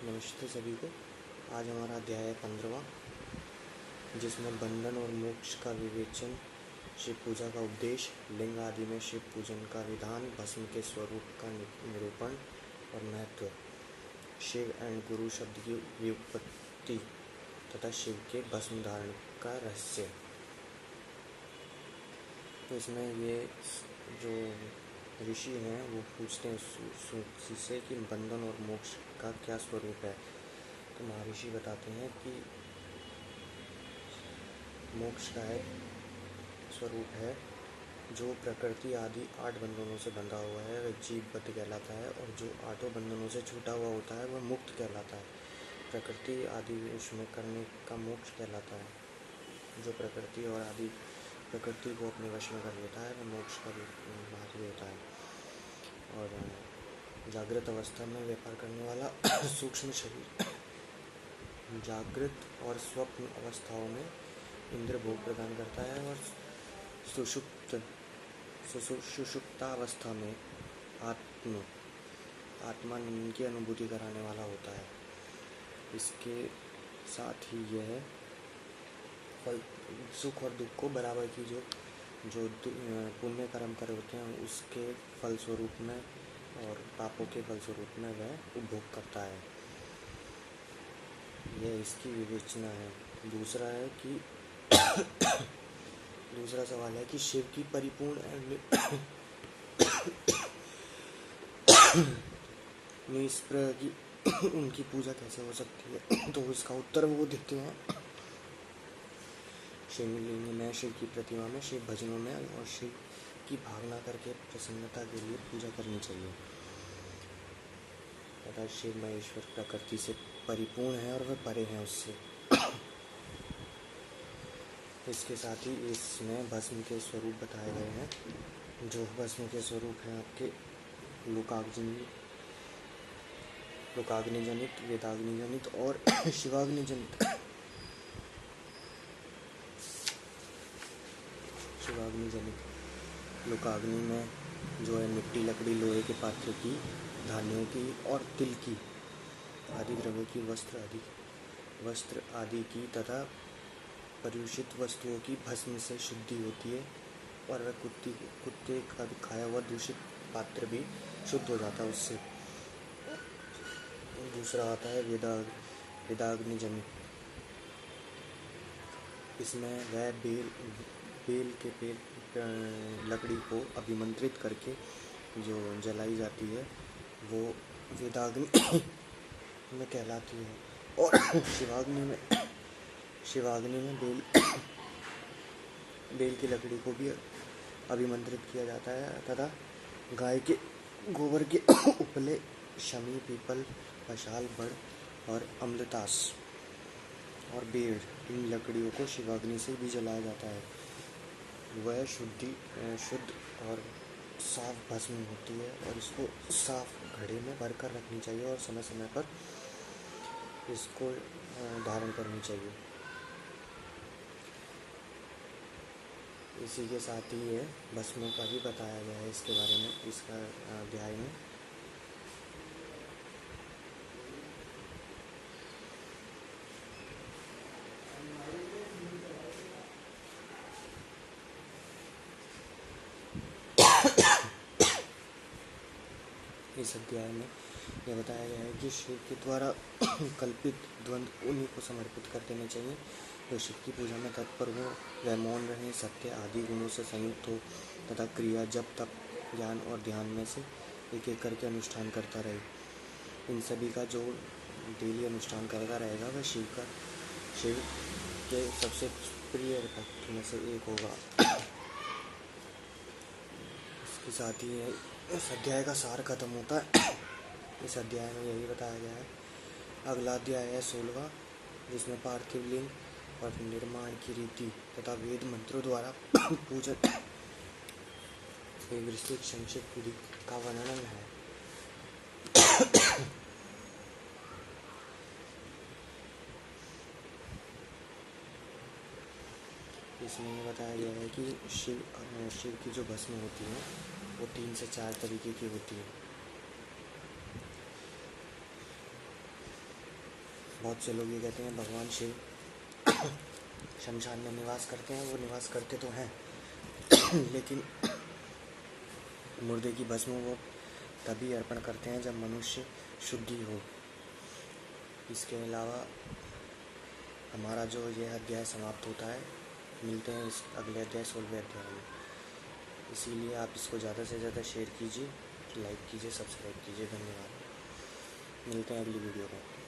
नमस्ते सभी को। आज हमारा अध्याय है 15वां, जिसमें बंधन और मोक्ष का विवेचन, शिव पूजा का उपदेश, लिंग आदि में शिव पूजन का विधान, भस्म के स्वरूप का निरूपण और महत्व, शिव एंड गुरु शब्द की व्युत्पत्ति तथा शिव के भस्म धारण का रहस्य। तो इसमें ये जो ऋषि हैं वो पूछते हैं सूक्ति से कि बंधन और मोक्ष का क्या स्वरूप है। तो महर्षि बताते हैं कि मोक्ष का एक स्वरूप है जो प्रकृति आदि 8 बंधनों से बंधा हुआ है, वह जीवबद्ध कहलाता है, और जो 8 बंधनों से छूटा हुआ होता है वह मुक्त कहलाता है। प्रकृति आदि उसमें करने का मोक्ष कहलाता है। जो प्रकृति और आदि प्रकृति को अपने वश में कर लेता है वह मोक्ष का भागी होता है। और जागृत अवस्था में व्यापार करने वाला सूक्ष्म शरीर जागृत और स्वप्न अवस्थाओं में इंद्र भोग प्रदान करता है, और सुषुप्तावस्था में आत्मा की अनुभूति कराने वाला होता है। इसके साथ ही यह फल सुख और दुख को बराबर की जो पुण्य कर्म कर होते हैं उसके फल स्वरूप में और पापों के फल स्वरूप में वह उपभोग करता है। यह इसकी विवेचना है। दूसरा सवाल है कि शिव की परिपूर्ण निष्प्रह की उनकी पूजा कैसे हो सकती है। तो इसका उत्तर वो देते हैं, शिवलिंग में, शिव की प्रतिमा में, शिव भजनों में और शिव की भावना करके प्रसन्नता के लिए पूजा करनी चाहिए। तथा शिव महेश्वर प्रकृति से परिपूर्ण है और वह परे हैं उससे। इसके साथ ही इसमें भस्म के स्वरूप बताए गए हैं। जो भस्म के स्वरूप हैं आपके लोकाग्नि जनित, वेदाग्नि जनित और शिवाग्नि जनित। लोकाग्नि में जो है मिट्टी, लकड़ी, लोहे के पात्र की, धान्यों की और तिल की आदि द्रव्यों की, वस्त्र आदि की तथा पर्युषित वस्तुओं की भस्म से शुद्धि होती है, और वह कुत्ते का खाया हुआ दूषित पात्र भी शुद्ध हो जाता है उससे। दूसरा आता है वेदाग्नि जनित। इसमें वह बेल के पेड़ लकड़ी को अभिमंत्रित करके जो जलाई जाती है वो वेदाग्नि में कहलाती है। और शिवाग्नि में बेल की लकड़ी को भी अभिमंत्रित किया जाता है तथा गाय के गोबर के उपले, शमी, पीपल, पशाल, बड़ और अम्लतास और बेड़, इन लकड़ियों को शिवाग्नि से भी जलाया जाता है। वह शुद्ध और साफ भस्म होती है, और इसको साफ घड़े में भर कर रखनी चाहिए और समय समय पर इसको धारण करनी चाहिए। इसी के साथ ही ये भस्मों का भी बताया गया है इसके बारे में, इसका अध्याय में। इस अध्याय में यह बताया गया है कि शिव के द्वारा कल्पित द्वंद्व उन्हीं को समर्पित कर देने चाहिए जो शिव की पूजा में तत्पर हो, वह मौन रहे, सत्य आदि गुणों से संयुक्त हो तथा क्रिया, जप, तप, ज्ञान और ध्यान में से एक एक करके अनुष्ठान करता रहे। इन सभी का जो डेली अनुष्ठान करता रहेगा वह शिव के सबसे प्रिय भक्त में से एक होगा। इसके साथ ही इस अध्याय का सार खत्म होता है। इस अध्याय में यही बताया गया है। अगला अध्याय है 16वां, जिसमें पार्थिव लिंग और निर्माण की रीति तथा वेद मंत्रों द्वारा पूजन एक विस्तृत संक्षिप्त विधि का वर्णन है। इसमें यह बताया गया है कि शिव की जो भस्म होती है वो 3 से 4 तरीके की होती है। बहुत से लोग ये कहते हैं भगवान शिव शमशान में निवास करते हैं। वो निवास करते तो हैं लेकिन मुर्दे की भस्म वो तभी अर्पण करते हैं जब मनुष्य शुद्धि हो। इसके अलावा हमारा जो यह अध्याय समाप्त होता है। मिलते हैं इस अगले अध्याय 16वें अध्याय में। इसीलिए आप इसको ज़्यादा से ज़्यादा शेयर कीजिए, लाइक कीजिए, सब्सक्राइब कीजिए। धन्यवाद। मिलते हैं अगली वीडियो में।